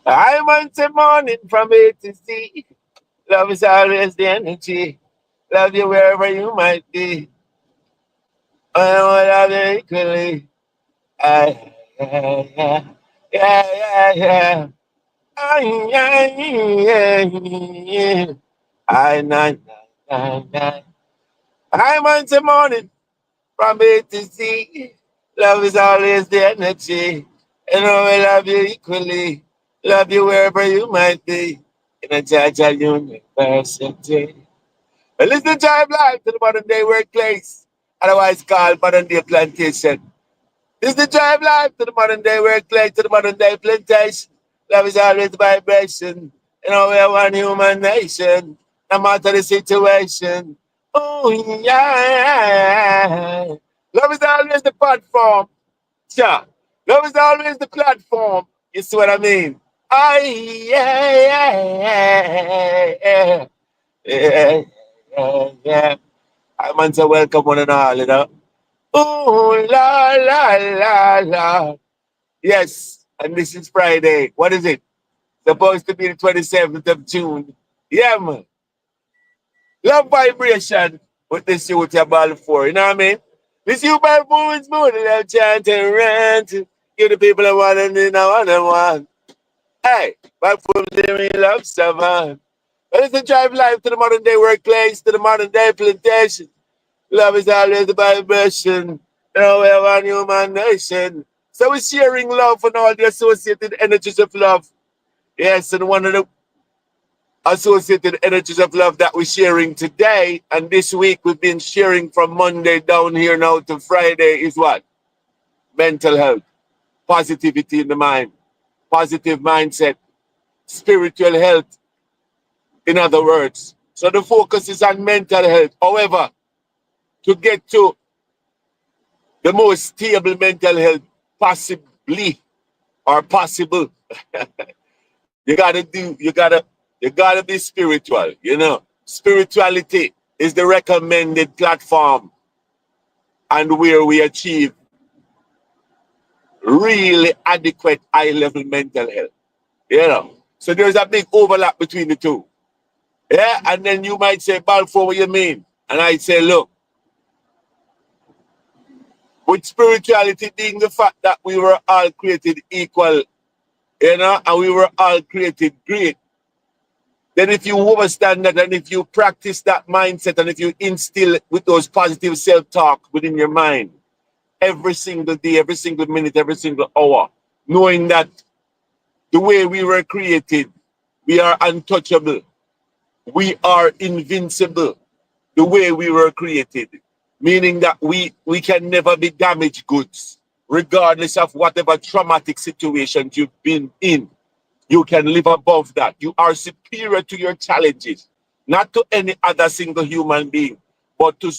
I want the morning from A to Z. Love is always the energy. Love you wherever you might be. I want love you equally. I, yeah, yeah, yeah, yeah, yeah. Yeah, yeah, yeah. I, na. I want the morning from A to Z. Love is always the energy. And I love you equally. Love you wherever you might be. In a Jaja University. Well, listen to Jive Live to the modern day workplace, otherwise called modern day plantation. This is the Jive Live to the modern day workplace, to the modern day plantation. Love is always vibration. You know, we are one human nation, no matter the situation. Oh, yeah. Love is always the platform. Yeah. Love is always the platform. You see what I mean? Yeah, yeah, yeah, yeah, yeah, yeah. I want to welcome one and all, you know. Ooh, la, la, la, la. Yes, and this is Friday. What is it? Supposed to be the 27th of June. Yeah, man. Love vibration with this youth at Balfour, you know what I mean? This youth Balfour is more than love chant and rant. Give the people a one and then a one and one. Hey, Balfour living love someone. But it's a drive life to the modern day workplace, to the modern day plantation. Love is always the vibration. You know, we have one human nation. So we're sharing love and all the associated energies of love. Yes, and one of the associated energies of love that we're sharing today and this week we've been sharing from Monday down here now to Friday is what? Mental health, positivity in the mind, positive mindset, spiritual health, in other words. So the focus is on mental health. However, to get to the most stable mental health possibly or possible, you gotta be spiritual, you know. Spirituality is the recommended platform and where we achieve really adequate high level mental health. You know. So there's a big overlap between the two. Yeah, and then you might say, Balfour, what you mean? And I say, look, with spirituality being the fact that we were all created equal, you know, and we were all created great. Then if you understand that and if you practice that mindset and if you instill with those positive self-talk within your mind every single day, every single minute, every single hour, knowing that the way we were created, we are untouchable, we are invincible, the way we were created, meaning that we can never be damaged goods, regardless of whatever traumatic situation you've been in. You can live above that. You are superior to your challenges, not to any other single human being, but to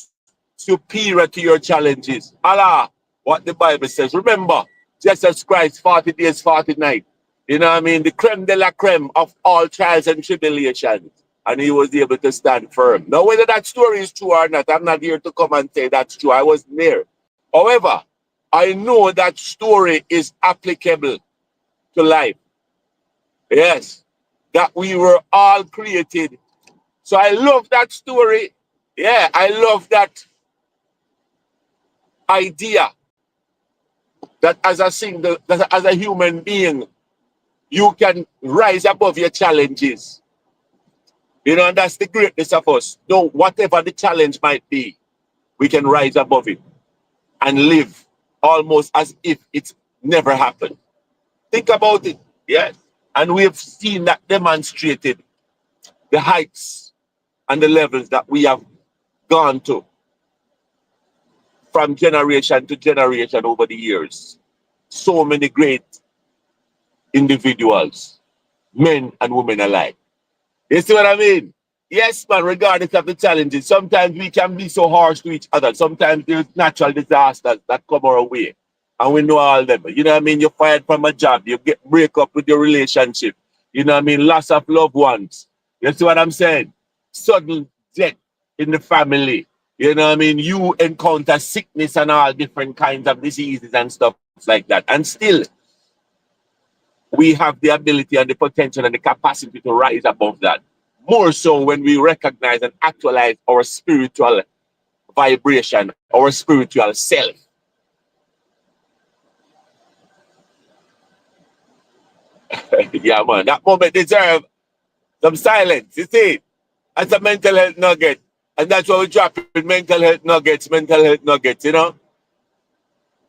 superior to your challenges. Allah, what the Bible says. Remember, Jesus Christ, 40 days, 40 nights. You know what I mean? The creme de la creme of all trials and tribulations. And he was able to stand firm. Now, whether that story is true or not, I'm not here to come and say that's true. I wasn't there. However, I know that story is applicable to life. Yes, that we were all created. So I love that story. Yeah, I love that idea that as a single, that as a human being, you can rise above your challenges. You know, and that's the greatness of us. No, whatever the challenge might be, we can rise above it and live almost as if it's never happened. Think about it. Yes. And we have seen that demonstrated the heights and the levels that we have gone to from generation to generation over the years. So many great individuals, men and women alike. You see what I mean? Yes, man, regardless of the challenges, sometimes we can be so harsh to each other. Sometimes there's natural disasters that come our way. And we know all them. You know what I mean? You're fired from a job, you get break up with your relationship. You know what I mean? Loss of loved ones. You see what I'm saying? Sudden death in the family. You know what I mean? You encounter sickness and all different kinds of diseases and stuff like that. And still, we have the ability and the potential and the capacity to rise above that. More so when we recognize and actualize our spiritual vibration, our spiritual self. Yeah, man, that moment deserves some silence. You see, as a mental health nugget. And that's why we drop in mental health nuggets, you know.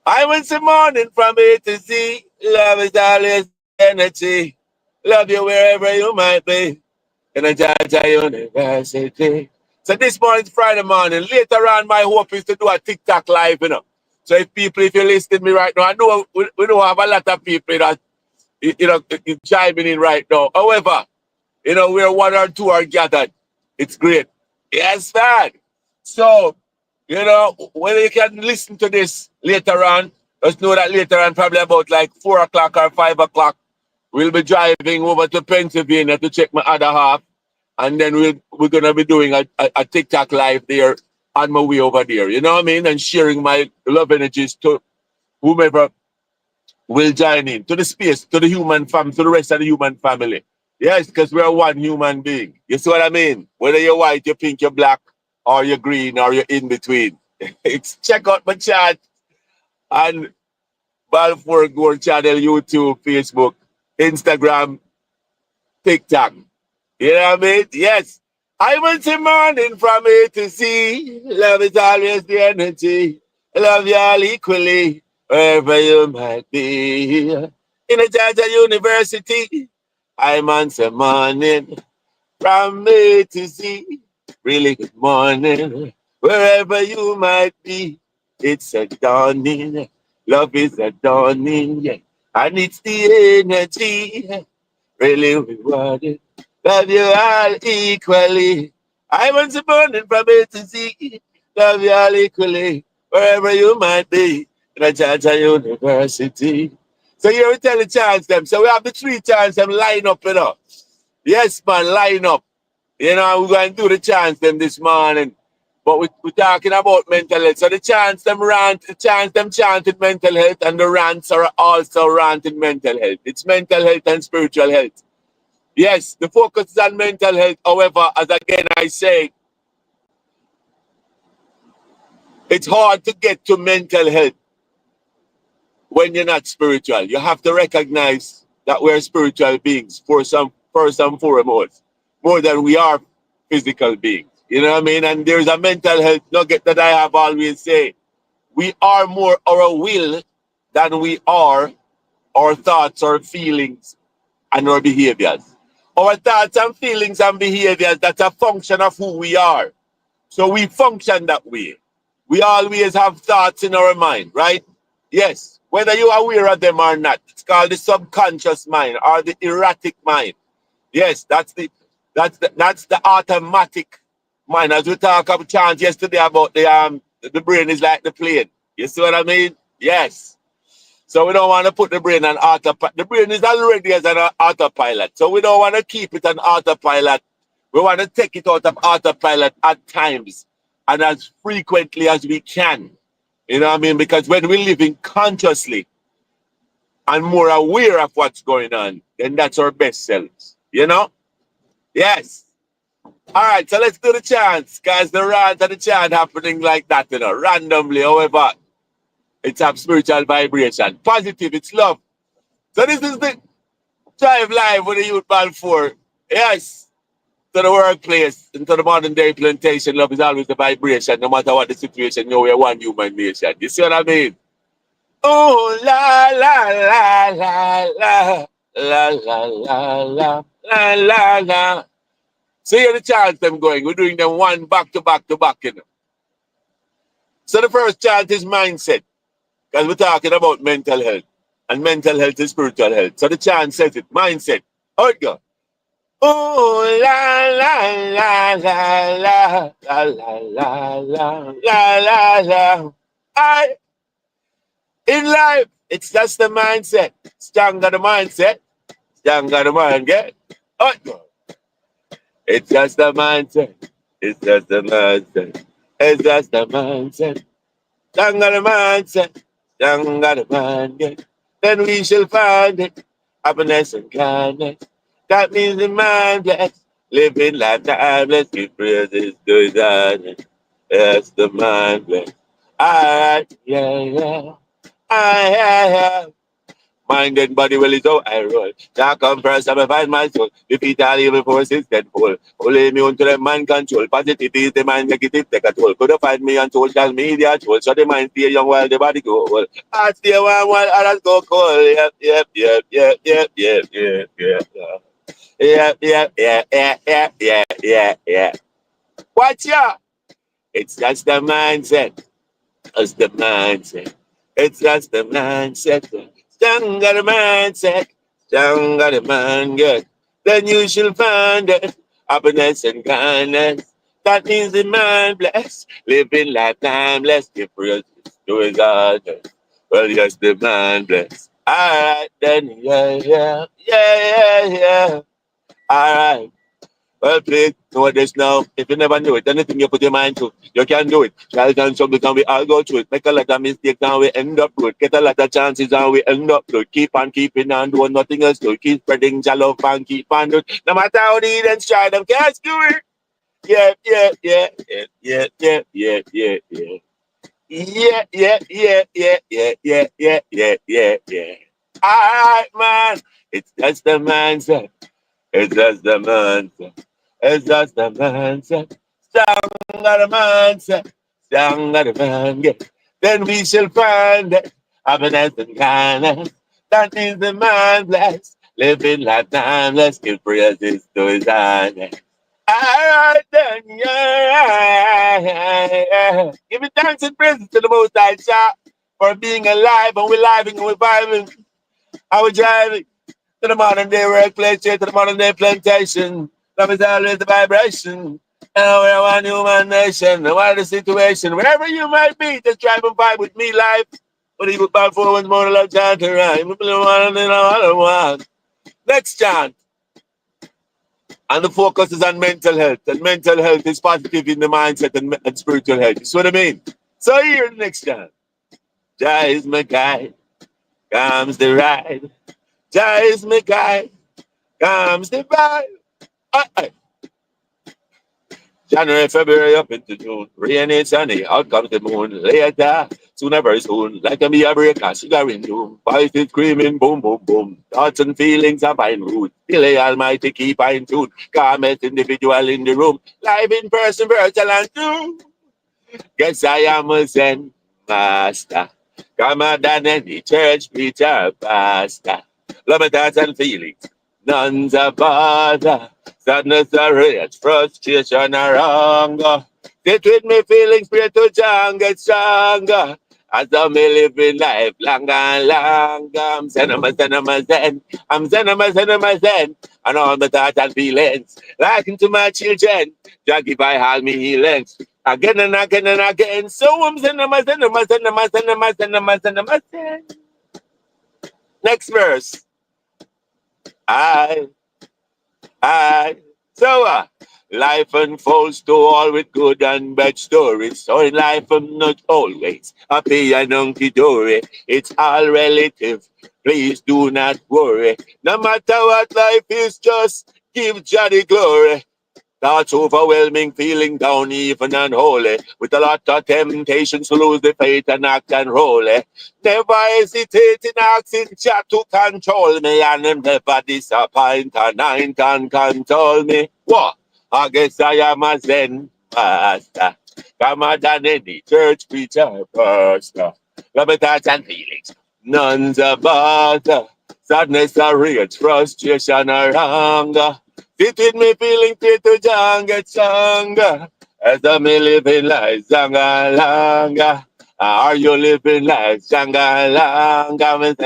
I went some morning from A to Z. Love is always the energy. Love you wherever you might be. In a Georgia University. So this morning's Friday morning. Later on, my hope is to do a TikTok live, you know. So if you're listening to me right now, I know we don't have a lot of people that, chiming in right now. However, where one or two are gathered, it's great. Yes, man. So, when you can listen to this later on, just know that later on, probably about like 4 o'clock or 5 o'clock, we'll be driving over to Pennsylvania to check my other half. And then we're going to be doing a TikTok live there on my way over there. You know what I mean? And sharing my love energies to whomever will join in, to the space, to the human family, to the rest of the human family. Yes, because we're one human being. You see what I mean? Whether you're white, you're pink, you're black, or you're green, or you're in between. Check out my chat on Balfour Gold channel, YouTube, Facebook, Instagram, TikTok. You know what I mean? Yes. I went to morning from A to Z. Love is always the energy. Love you all equally, wherever you might be. In a Georgia University, I'm on some morning from A to Z. Really good morning, wherever you might be. It's a dawning. Love is a dawning, yeah. And it's the energy. Really rewarded. Love you all equally. I want to burning from A to Z. Love you all equally, wherever you might be. In a Georgia University. So here we tell the chance them. So we have the 3 chance them line up, you know. Yes, man, line up. You know, we're going to do the chance them this morning. But we're talking about mental health. So the chance them rant, the chance them chanted mental health, and the rants are also ranting mental health. It's mental health and spiritual health. Yes, the focus is on mental health. However, as again I say, it's hard to get to mental health when you're not spiritual. You have to recognize that we're spiritual beings first and foremost, more than we are physical beings. You know what I mean? And there's a mental health nugget that I have always say. We are more our will than we are our thoughts, our feelings, and our behaviors. Our thoughts and feelings and behaviors, that's a function of who we are. So we function that way. We always have thoughts in our mind, right? Yes. Whether you are aware of them or not. It's called the subconscious mind or the erratic mind. Yes, that's the automatic mind. As we talked about chance yesterday about the brain is like the plane. You see what I mean? Yes. So we don't want to put the brain on autopilot. The brain is already as an autopilot. So we don't want to keep it on autopilot. We want to take it out of autopilot at times and as frequently as we can. You know what I mean? Because when we're living consciously and more aware of what's going on, then that's our best selves. You know? Yes. All right, so let's do the chants, guys. The rant and the chant happening like that, randomly, however. It's a spiritual vibration. Positive, it's love. So this is the Drive Live with the Youth Balfour. Yes. To the workplace, into the modern day plantation, love is always the vibration, no matter what the situation, we're one human nation. You see what I mean? Oh, la, la, la, la, la, la, la, la, la, la, la. So here the chant them going. We're doing them one back to back to back, So the first chant is mindset. Because we're talking about mental health. And mental health is spiritual health. So the chant says it. Mindset. How it go? Oh, la, la, la, la, la, la, la, la, la, la, la. In life, it's just the mindset. Stronger the mindset. Stronger the mind get. How it go? It's just the mindset. It's just the mindset. It's just the mindset. Stronger the mindset. Stronger the mind get. Then we shall find it. happiness and kindness. That means the mind blessed, living life timeless, give praises to his honest. Yes, the mind blessed. Alright, yeah, yeah. Yeah, yeah. Mind and body well is how I roll. Now come first, I find my soul. Defeat all evil forces tenfold. Only immune to the mind control. Positivity is the mind, negative take a toll. Could have find me on social media troll. So the mind stay young while the body go old. I stay warm while others go cold. Yep, yep, yep, yep, yep, yep, yep, yep, yep. Yeah, yeah, yeah, yeah, yeah, yeah, yeah, yeah. Watch out! It's just the mindset. It's the mindset. It's just the mindset. Stronger the mindset. Stronger the mind get. Then you shall find it. Happiness and kindness. That means the mind blessed. Living life timeless. Give praise to his others. Well, yes, the mind blessed. Alright, then, yeah, yeah, yeah, yeah, yeah. Alright. Well, please know this now. If you never knew it, anything you put your mind to, you can do it. Trials and struggles and we all go through it. Make a lot of mistakes and we end up good. Get a lot of chances and we end up good. Keep on keeping on doing nothing else to keep spreading your love and keep on doing. No matter how the heathens try, them can't do it. Yeah, yeah, yeah, yeah, yeah, yeah, yeah, yeah, yeah. Yeah, yeah, yeah, yeah, yeah, yeah, yeah, yeah, yeah, yeah. Alright, man. It's just the mindset. It's just the mindset. It's just the mindset. Stronger the mindset. Stronger the mindset. Then we shall find it. Happiness and kindness. That is the mind blessed. Living life timeless. Give praises to his honor. Alright then, yeah, yeah, yeah. Give it thanks and praises to the Most High Jah for being alive and we're living and we're vibing. And we're driving to the modern day workplace, to the modern day plantation. Love is always the vibration. And we're one human nation. No matter the situation, wherever you might be, just drive and vibe with me live. But you Balfour once more love chant to rhyme. We play one and another one. Next chant. And the focus is on mental health. And mental health is positive in the mindset and spiritual health. You see what I mean? So here the next chant. Jah is my guide, comes the ride. Jah is my guide, comes the vibe. January, February, up into June. Rainy, sunny, out comes the moon. Later, sooner very soon. Like a me a breaker, sugar in doom. Voices screaming, boom, boom, boom. Thoughts and feelings are fine root. Delay Almighty, keep in tune. Calmest individual in the room. Live in person, virtual and true. Guess I am a Zen master. Calmer than any church preacher, pastor. Love my thoughts and feelings. None's a bother. Sadness or rage, frustration or anger. Sit with me feelings, pray to John, get stronger. As I'm living life longer and longer. I'm zen, I'm a zen, I'm a zen. I'm zen, I'm a zen, I'm a zen. And all my thoughts and feelings. Like into my children. Jah give I all me healings. Again and again and again. So I'm zen, I'm a zen, I'm a zen, I'm a zen, I'm a zen, I'm a zen, I'm a zen. Next verse. I. So, life unfolds to all with good and bad stories. So in life, I'm not always happy and hunky-dory. It's all relative. Please do not worry. No matter what life is, just give Jah the glory. Thoughts overwhelming, feeling down, even unholy. With a lot of temptations to lose the faith and act unholy. Never hesitate in asking Jah to control me. And him never disappoint and nine can control me. What? I guess I am a Zen master. Come on than any church preacher pastor. Love my thoughts and feelings. None's a bother. Sadness or rage, frustration or anger. Sit with me feeling fit to John get stronger. As I'm living life longer, longer. Are you living life longer, longer? And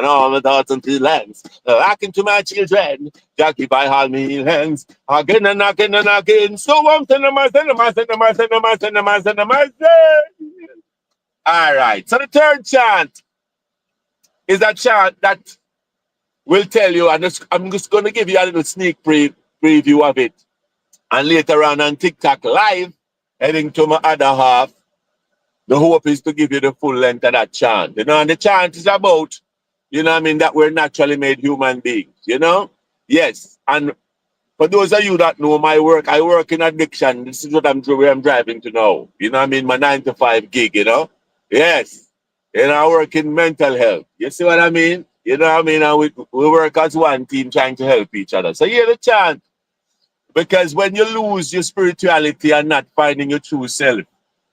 all my thoughts and feelings. Back into my children. Jackie by all me hands. Again and again and again. So I'm sending my. All right. So the third chant is a chant that will tell you, and I'm just going to give you a little sneak preview of it. And later on TikTok live, heading to my other half, The hope is to give you the full length of that chant. You know, and the chant is about, you know what I mean, that we're naturally made human beings, you know? Yes. And for those of you that know my work, I work in addiction. This is what where I'm driving to now. You know what I mean? My 9 to 5 gig, you know? Yes. You know, I work in mental health. You see what I mean? You know what I mean? And we work as one team trying to help each other. So hear the chant. Because when you lose your spirituality and not finding your true self,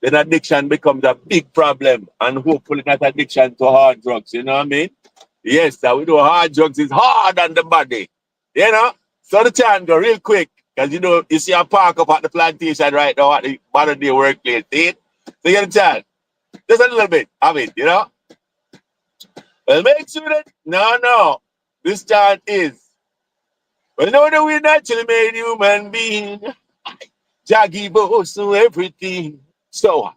then addiction becomes a big problem. And hopefully not addiction to hard drugs. You know what I mean? Yes, that we know hard drugs is hard on the body. You know? So the chant go real quick. Because you know, you see a park up at the plantation right now at the modern day workplace. See it? So you get the chant. Just a little bit of it, you know? Well, make sure that no. This chant is. Well, know that we're naturally made human being. Jah give us everything. So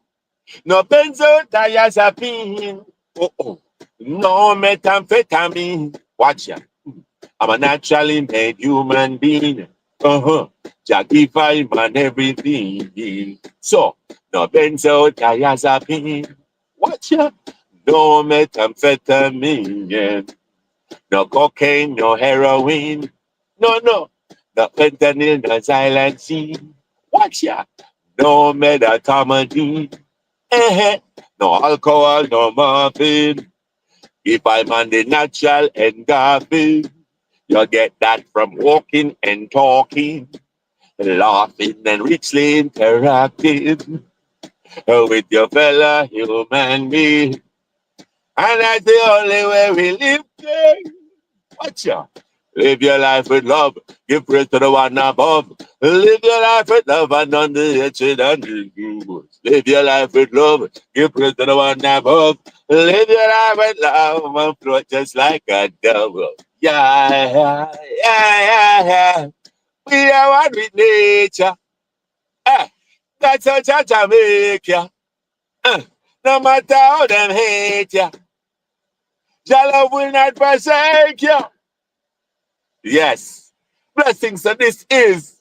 no benzodiazepine. Oh. No methamphetamine. Watch ya. I'm a naturally made human being. Jah give I man everything. So no benzodiazepine. Watch ya. No methamphetamine. Yeah. No cocaine, no heroin. No. No fentanyl, no xylazine. Watch ya. No methamphetamine. No alcohol, no muffin. If I'm on the natural endorphin, you get that from walking and talking, laughing and richly interacting with your fellow human being. And that's the only way we live. Watch out. Live your life with love. Give praise to the one above. Live your life with love and none the hatred and the good. Live your life with love. Give praise to the one above. Live your life with love and float just like a dove. Yeah. We are one with nature. That's how Jah make ya. No matter how them hate ya. Jah love will not forsake you. Yes. Blessings. So this is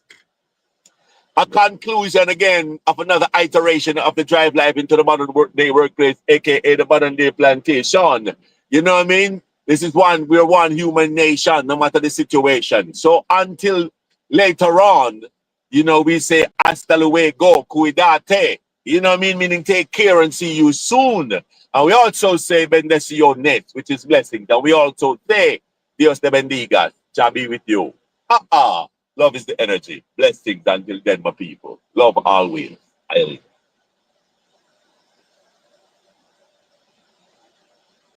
a conclusion again of another iteration of the drive life into the modern day workplace, aka the modern day plantation. You know what I mean? This is we're one human nation, no matter the situation. So until later on, you know, we say hasta luego, cuidate. You know what I mean? Meaning take care and see you soon. And we also say bendiciones, which is blessings. And we also say Dios te bendiga. Shall be with you. Love is the energy. Blessings until then, my people. Love always. I